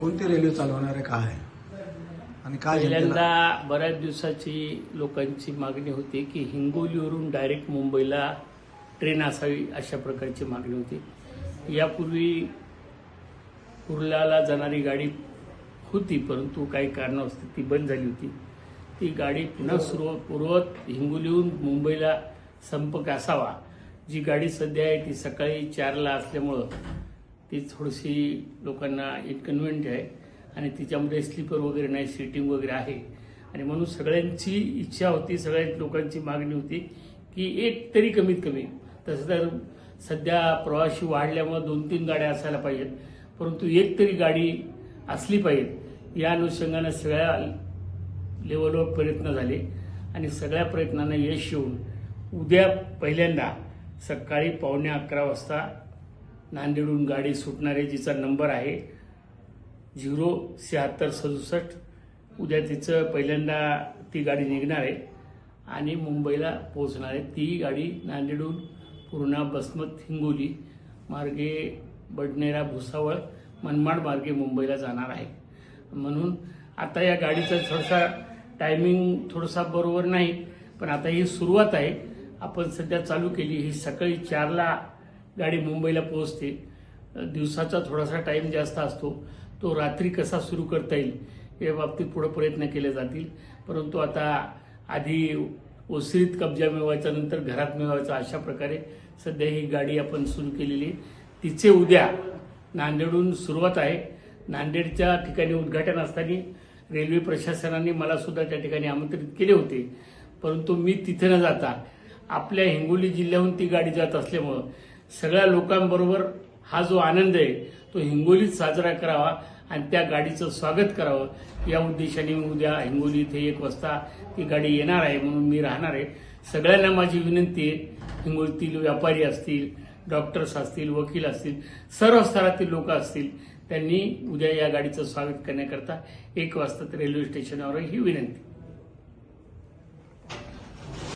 कोणती रेल्वे चालवणार आहे, काय आणि काय पहिल्यांदा बऱ्याच दिवसाची लोकांची मागणी होती की हिंगोलीवरून डायरेक्ट मुंबईला ट्रेन असावी, अशा प्रकारची मागणी होती। यापूर्वी कुर्ल्याला जाणारी गाडी होती, परंतु काही कारणास्तव ती बंद झाली होती। ती गाडी पुन्हा पूर्ववत हिंगोलीहून मुंबईला संपर्क असावा। जी गाडी सध्या आहे ती सकाळी 4ला असल्यामुळं ती थोडीशी लोकांना इनकन्व्हिनियंट आहे आणि तिच्यामध्ये स्लीपर वगैरे नाही, सीटिंग वगैरे आहे आणि म्हणून सगळ्यांची इच्छा होती, सगळ्या लोकांची मागणी होती की एक तरी कमीत कमी, तसं तर सध्या प्रवासी वाढल्यामुळे 2-3 गाड्या असायला पाहिजेत, परंतु एक तरी गाडी असली पाहिजे। या अनुषंगानं सगळ्या लेवलवर प्रयत्न झाले आणि सगळ्या प्रयत्नांना यश येऊन उद्या पहिल्यांदा सकाळी 11:15 वाजता नांदेडहून गाडी सुटणार आहे, जिचा नंबर आहे 07667। उद्या तिचं पहिल्यांदा ती गाडी निघणार आहे आणि मुंबईला पोहोचणार आहे। ती गाडी नांदेडहून पूर्णा, बसमत, हिंगोली मार्गे बडनेरा, भुसावळ, मनमाड मार्गे मुंबईला जाणार आहे। म्हणून आता या गाडीचा थोडासा टायमिंग थोडासा बरोबर नाही, पण आता ही सुरुवात आहे, आपण सध्या चालू केली। ही सकाळी 4ला गाडी मुंबईला पोहोचते। दिवसाचा थोडासा टाइम जास्त असतो, तो रात्री कसा सुरू करता येईल या बाबतीत पुढे प्रयत्न केले जातील, परंतु आता आधी ओसरीत कब्जा मिळवायचा, नंतर घरात मिळवायचा, अशा प्रकारे सध्या ही गाडी आपण सुरू केलेली। तिचे उद्या नांदेडहून सुरुवात आहे। नांदेडच्या ठिकाणी उद्घाटन असताना रेल्वे प्रशासनाने मला सुद्धा त्या ठिकाणी आमंत्रित केले होते, परंतु मी तिथे न जाता आपल्या हिंगोली जिल्ह्याहून ती गाडी जात असल्यामुळं सगळ्या लोकांबरोबर हा जो आनंद आहे तो हिंगोलीत साजरा करावा आणि त्या गाडीचं स्वागत करावं या उद्देशाने मी उद्या हिंगोली इथे 1 वाजता ती गाडी येणार आहे, म्हणून मी राहणार आहे। सगळ्यांना माझी विनंती आहे, हिंगोलीतील व्यापारी असतील, डॉक्टर्स असतील, वकील असतील, सर्व स्तरातील लोक असतील, त्यांनी उद्या या गाडीचं स्वागत करण्याकरता 1 वाजता रेल्वे स्टेशनवर ही विनंती।